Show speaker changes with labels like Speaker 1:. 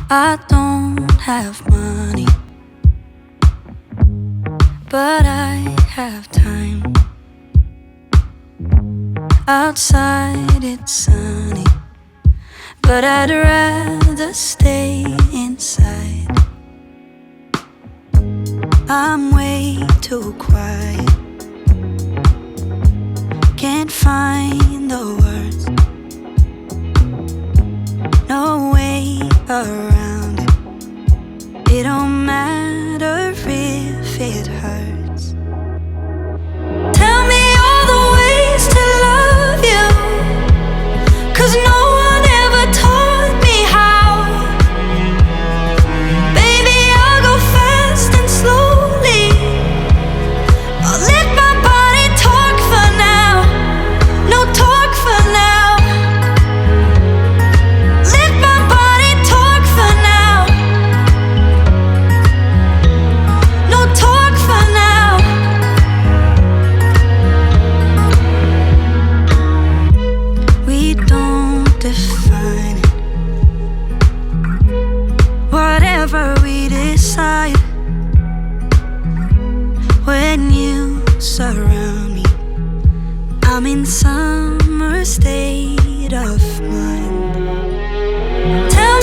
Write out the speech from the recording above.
Speaker 1: I don't have money, but I have time. Outside it's sunny, but I'd rather stay inside. I'm way too quiet, can't find the words, no way around it. It don't matter if it hurts. Tell me all the ways to love you, 'cause no one ever taught me how. Baby, I'll go fast and slowly, I'll let my body talk for now. No talk for now. Let my body talk for now. No talk for now. We don't define it. Whatever we decide, when you surround me, I'm in summer state of mind. Tell